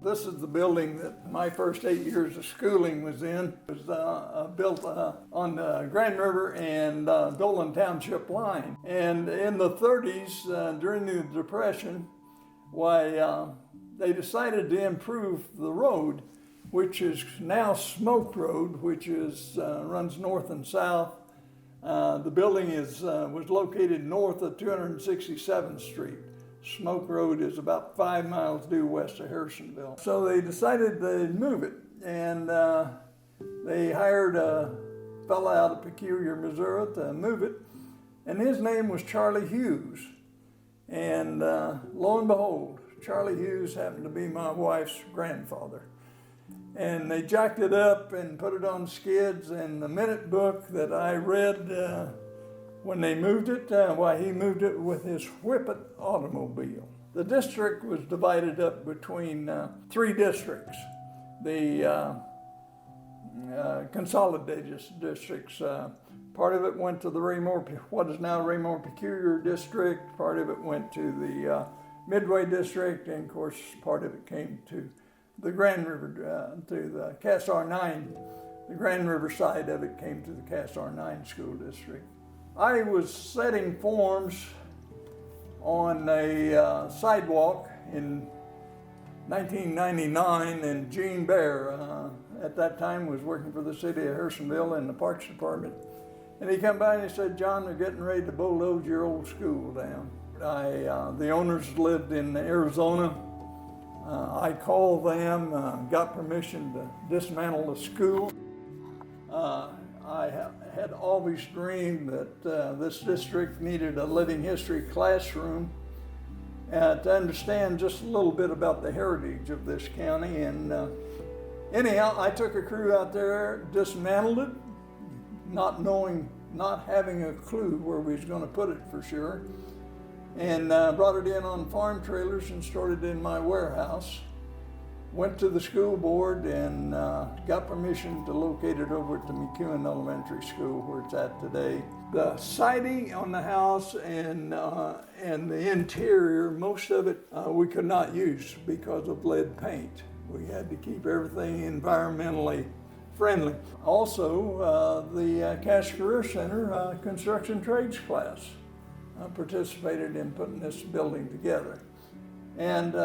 This is the building that my first 8 years of schooling was in. It was built on the Grand River and Dolan Township line. And in the 30s, during the Depression, they decided to improve the road, which is now Smoke Road, which runs north and south. The building was located north of 267th Street. Smoke Road is about 5 miles due west of Harrisonville. So they decided to move it, and they hired a fellow out of Peculiar, Missouri to move it, and his name was Charlie Hughes. And lo and behold, Charlie Hughes happened to be my wife's grandfather. And they jacked it up and put it on skids, and the minute book that I read when they moved it, he moved it with his Whippet automobile. The district was divided up between 3 districts. The consolidated districts. Part of it went to the what is now Raymore Peculiar District. Part of it went to the Midway District, and of course, part of it came to the Grand River, to the Cass R9. The Grand River side of it came to the Cass R9 school district. I was setting forms on a sidewalk in 1999, and Gene Bear, at that time, was working for the city of Harrisonville in the Parks Department. And he came by and he said, "John, they're getting ready to bulldoze your old school down." The owners lived in Arizona. I called them, got permission to dismantle the school. I had always dreamed that this district needed a living history classroom to understand just a little bit about the heritage of this county. And anyhow, I took a crew out there, dismantled it, not having a clue where we was going to put it for sure, and brought it in on farm trailers and stored it in my warehouse. Went to the school board and got permission to locate it over at the McEwen Elementary School, where it's at today. The siding on the house and the interior, most of it we could not use because of lead paint. We had to keep everything environmentally friendly. Also, the Cass Career Center construction trades class participated in putting this building together. And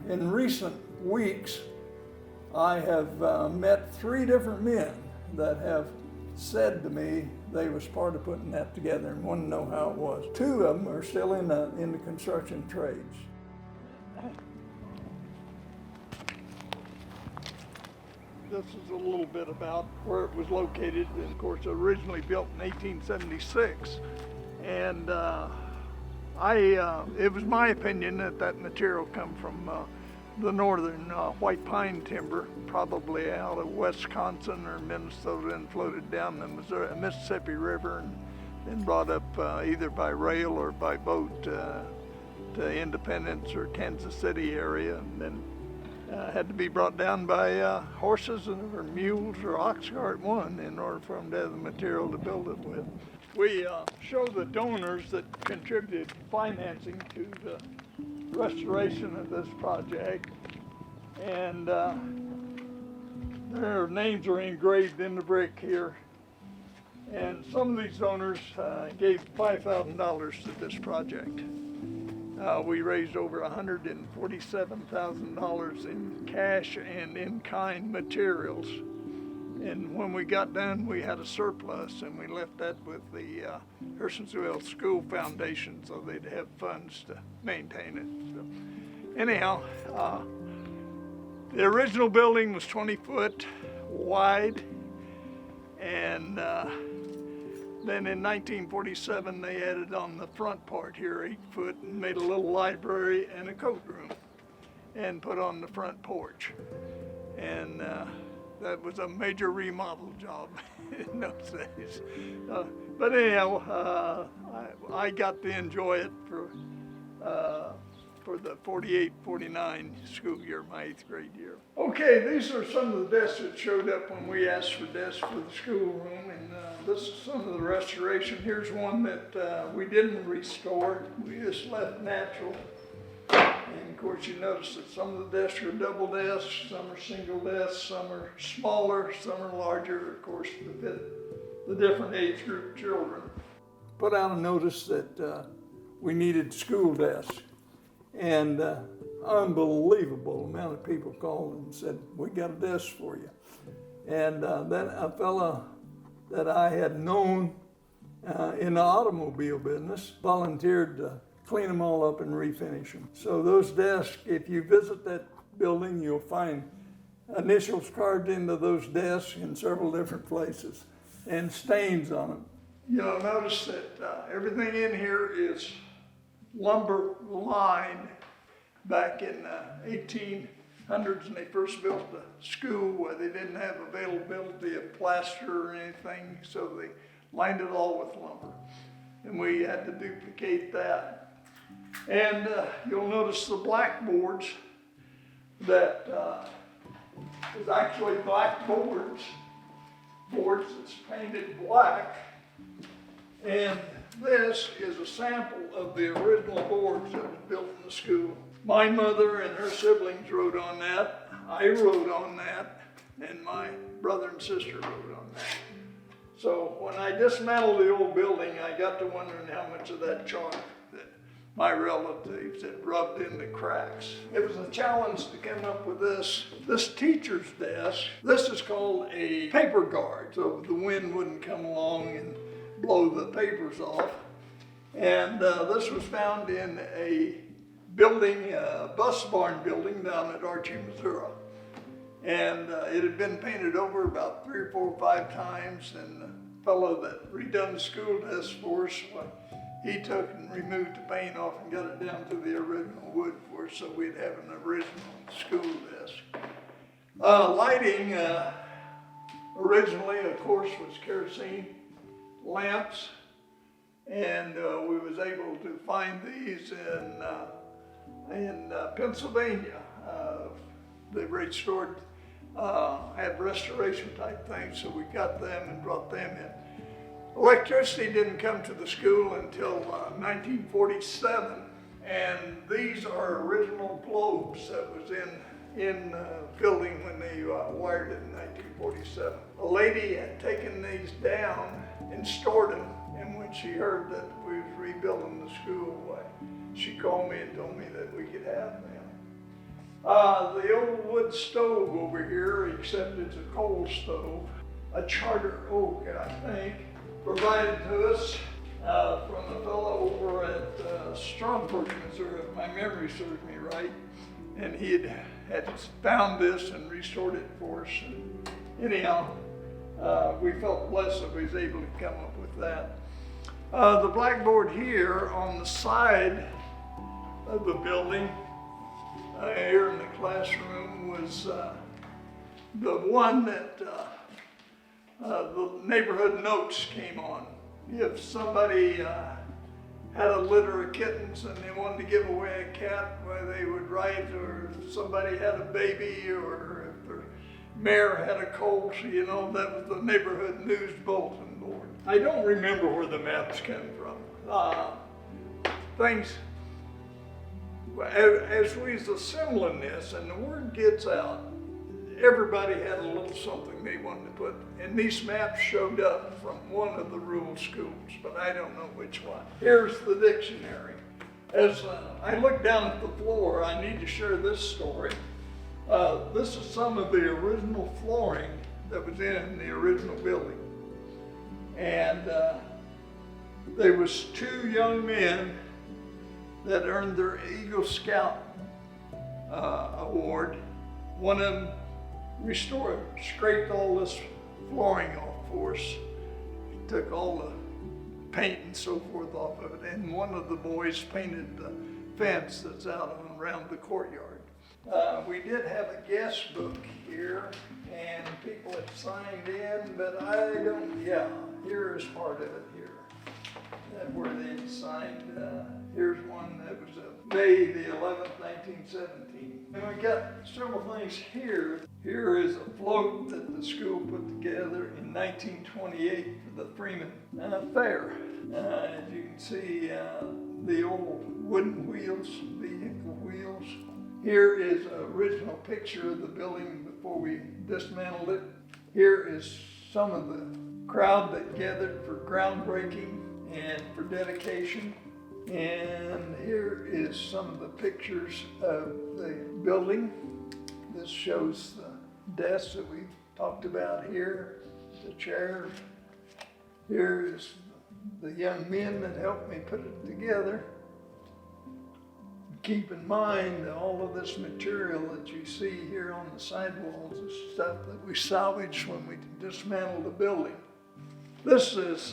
in recent weeks, I have met 3 different men that have said to me they was part of putting that together and want to know how it was. 2 of them are still in the construction trades. This is a little bit about where it was located, and of course originally built in 1876. And it was my opinion that material come from the northern white pine timber, probably out of Wisconsin or Minnesota, and floated down the Mississippi River and then brought up either by rail or by boat to Independence or Kansas City area, and then had to be brought down by horses or mules or ox cart one in order for them to have the material to build it with. We show the donors that contributed financing to the restoration of this project, and their names are engraved in the brick here. And some of these donors gave $5,000 to this project. We raised over $147,000 in cash and in-kind materials. And when we got done, we had a surplus, and we left that with the Harrisonville School Foundation so they'd have funds to maintain it. So, anyhow, the original building was 20 foot wide, and then in 1947 they added on the front part here 8 foot and made a little library and a coat room and put on the front porch. And that was a major remodel job in those days. But anyhow, I got to enjoy it for the 48-49 school year, my 8th grade year. Okay, these are some of the desks that showed up when we asked for desks for the schoolroom, and this is some of the restoration. Here's one that we didn't restore. We just left natural and of course, you notice that some of the desks are double desks, some are single desks, some are smaller, some are larger, of course, to fit the different age group children. Put out a notice that we needed school desks, and unbelievable amount of people called and said, we got a desk for you. And then a fella that I had known in the automobile business volunteered to clean them all up and refinish them. So those desks, if you visit that building, you'll find initials carved into those desks in several different places and stains on them. You'll notice that everything in here is lumber lined. Back in 1800s, when they first built the school, where they didn't have availability of plaster or anything, so they lined it all with lumber. And we had to duplicate that. And you'll notice the blackboards that is actually blackboards, boards that's painted black. And this is a sample of the original boards that was built in the school. My mother and her siblings wrote on that, I wrote on that, and my brother and sister wrote on that. So when I dismantled the old building, I got to wondering how much of that chalk that my relatives had rubbed in the cracks. It was a challenge to come up with this teacher's desk. This is called a paper guard, so the wind wouldn't come along and blow the papers off. And this was found in a building, a bus barn building down at Archie, Missouri. And it had been painted over about 3 or 4 or 5 times, and the fellow that redone the school desk for us, he took and removed the paint off and got it down to the original wood for us, so we'd have an original school desk. Lighting originally, of course, was kerosene lamps, and we was able to find these in Pennsylvania. They restored, had restoration type things, so we got them and brought them in. Electricity didn't come to the school until 1947, and these are original globes that was in the building when they wired it in 1947. A lady had taken these down and stored them, and when she heard that we was rebuilding the school, she called me and told me that we could have them. The old wood stove over here, except it's a coal stove, a Charter Oak, I think, provided to us from a fellow over at Strasburg, Missouri, if my memory serves me right. And he had found this and restored it for us. And anyhow, we felt blessed that we was able to come up with that. The blackboard here on the side of the building, here in the classroom, was the one that the neighborhood notes came on. If somebody had a litter of kittens and they wanted to give away a cat, they would write, or if somebody had a baby, or if the mayor had a colt, that was the neighborhood news bulletin board. I don't remember where the maps came from. Things, as we was assembling this and the word gets out, everybody had a little something they wanted to put, and these maps showed up from one of the rural schools, but I don't know which one. Here's the dictionary. As I look down at the floor, I need to share this story. This is some of the original flooring that was in the original building. And there was 2 young men that earned their Eagle Scout award. One of them restored, scraped all this flooring off for us. He took all the paint and so forth off of it, and one of the boys painted the fence that's out around the courtyard. We did have a guest book here, and people had signed in, but here is part of it here. Where they had signed, here's one that was May the 11th, 1917. And we got several things here. Here is a float that the school put together in 1928 for the Freeman Fair. As you can see, the old wooden wheels, vehicle wheels. Here is an original picture of the building before we dismantled it. Here is some of the crowd that gathered for groundbreaking and for dedication. And here is some of the pictures of the building. This shows the desks that we talked about here, the chairs. Here is the young men that helped me put it together. Keep in mind that all of this material that you see here on the sidewalls is stuff that we salvaged when we dismantled the building. This is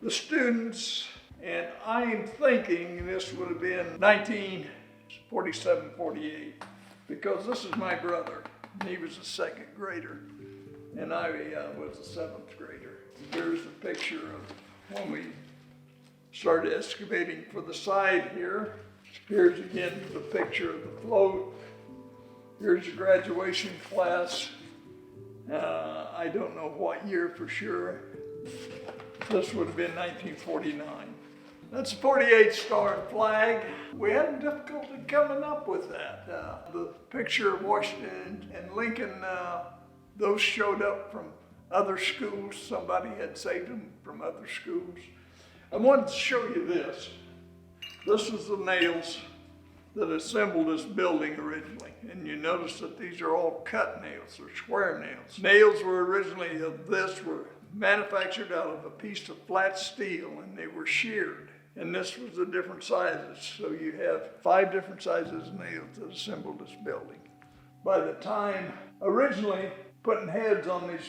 the students, and I'm thinking this would have been 1947, 48, because this is my brother. He was a second grader, and I was a seventh grader. Here's a picture of when we started excavating for the side here. Here's again the picture of the float. Here's the graduation class. I don't know what year for sure. This would have been 1949. That's a 48 star flag. We had difficulty coming up with that. The picture of Washington and Lincoln, those showed up from other schools. Somebody had saved them from other schools. I wanted to show you this. This is the nails that assembled this building originally. And you notice that these are all cut nails, or square nails. Nails were originally were manufactured out of a piece of flat steel, and they were sheared. And this was the different sizes. So you have 5 different sizes of nails that assembled this building. By the time, originally, putting heads on these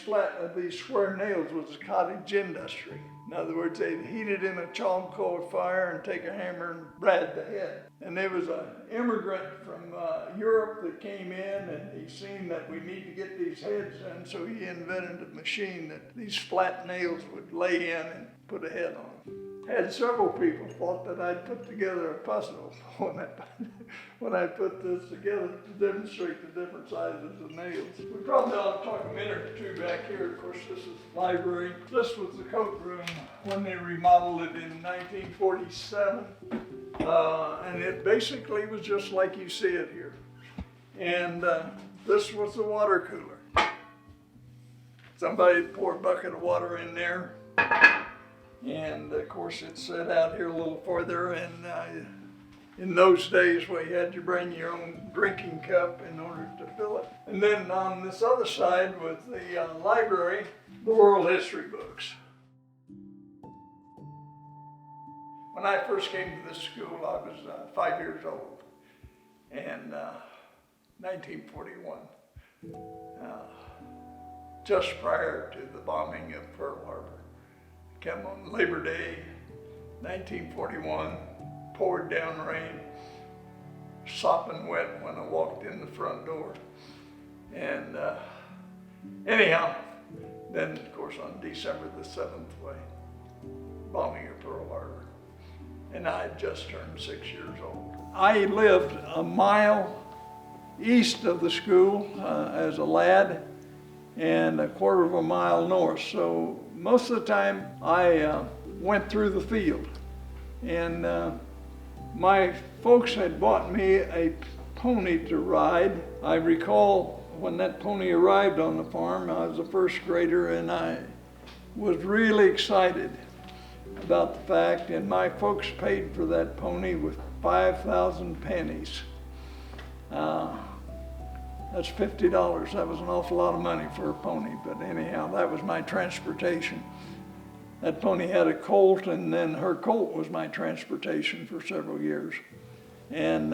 square nails was a cottage industry. In other words, they'd heat it in a charcoal fire and take a hammer and brad the head. And there was an immigrant from Europe that came in, and he seen that we need to get these heads in, so he invented a machine that these flat nails would lay in and put a head on. Had several people thought that I'd put together a puzzle when I put this together to demonstrate the different sizes of nails. We probably ought to talk a minute or two back here. Of course, this is the library. This was the coat room when they remodeled it in 1947. And it basically was just like you see it here. And this was the water cooler. Somebody poured a bucket of water in there. And of course it set out here a little further, and in those days we had to bring your own drinking cup in order to fill it. And then on this other side was the library, the world history books. When I first came to this school, I was 5 years old, and 1941, just prior to the bombing of Pearl Harbor. Came on Labor Day, 1941, poured down rain, sopping wet when I walked in the front door. And anyhow, then of course on December the 7th, bombing of Pearl Harbor. And I had just turned 6 years old. I lived a mile east of the school as a lad, and a quarter of a mile north. So most of the time I went through the field. And my folks had bought me a pony to ride. I recall when that pony arrived on the farm, I was a first grader, and I was really excited about the fact, and my folks paid for that pony with 5,000 pennies. That's $50. That was an awful lot of money for a pony, but anyhow, that was my transportation. That pony had a colt, and then her colt was my transportation for several years. And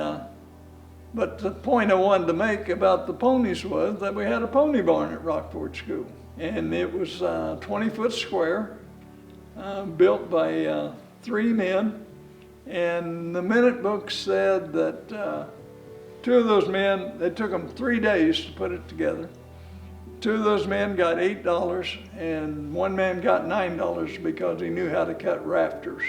but the point I wanted to make about the ponies was that we had a pony barn at Rockford School, and it was 20 foot square, built by 3 men, and the minute book said that 2 of those men, it took them 3 days to put it together. 2 of those men got $8, and 1 man got $9 because he knew how to cut rafters.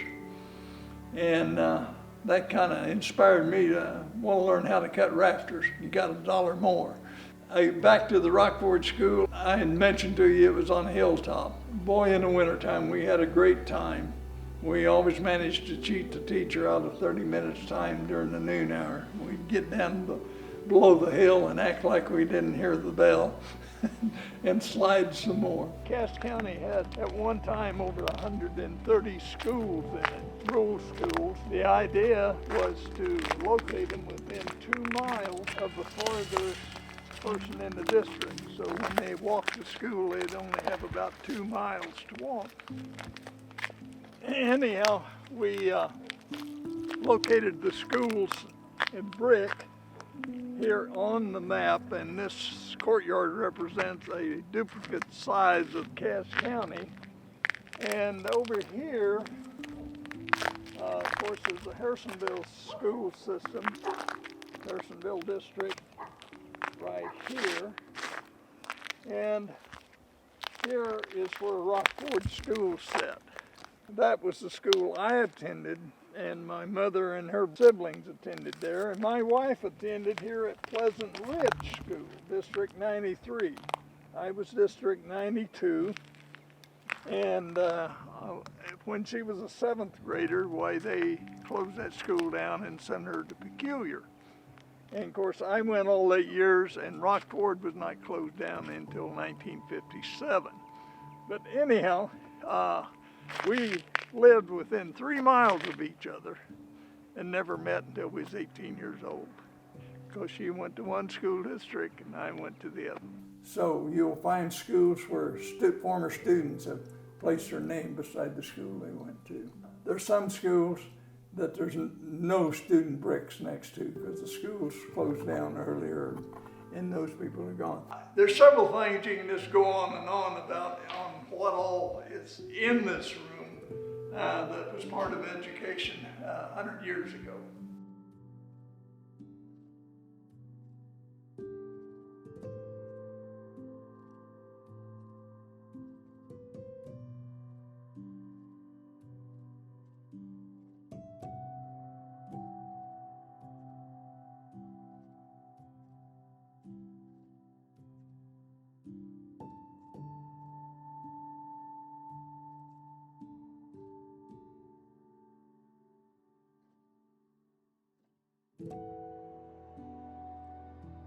And that kind of inspired me to want to learn how to cut rafters. You got $1 more. Back to the Rockford School, I had mentioned to you it was on a hilltop. Boy, in the wintertime, we had a great time. We always managed to cheat the teacher out of 30 minutes time during the noon hour. We'd get down below the hill and act like we didn't hear the bell and slide some more. Cass County had at one time over 130 schools in it, rural schools. The idea was to locate them within 2 miles of the farthest person in the district. So when they walked to school, they'd only have about 2 miles to walk. Anyhow, we located the schools in brick here on the map, and this courtyard represents a duplicate size of Cass County. And over here, of course, is the Harrisonville school system, Harrisonville district, right here. And here is where Rockford School sat. That was the school I attended, and my mother and her siblings attended there, and my wife attended here at Pleasant Ridge School, District 93. I was District 92, and when she was a 7th grader, why, they closed that school down and sent her to Peculiar. And of course, I went all 8 years, and Rockford was not closed down until 1957. But anyhow, we lived within 3 miles of each other and never met until we was 18 years old, because she went to one school district and I went to the other. So you'll find schools where former students have placed their name beside the school they went to. There's some schools that there's no student bricks next to because the schools closed down earlier and those people are gone. There's several things you can just go on and on about on what all is in this room that was part of education 100 years ago.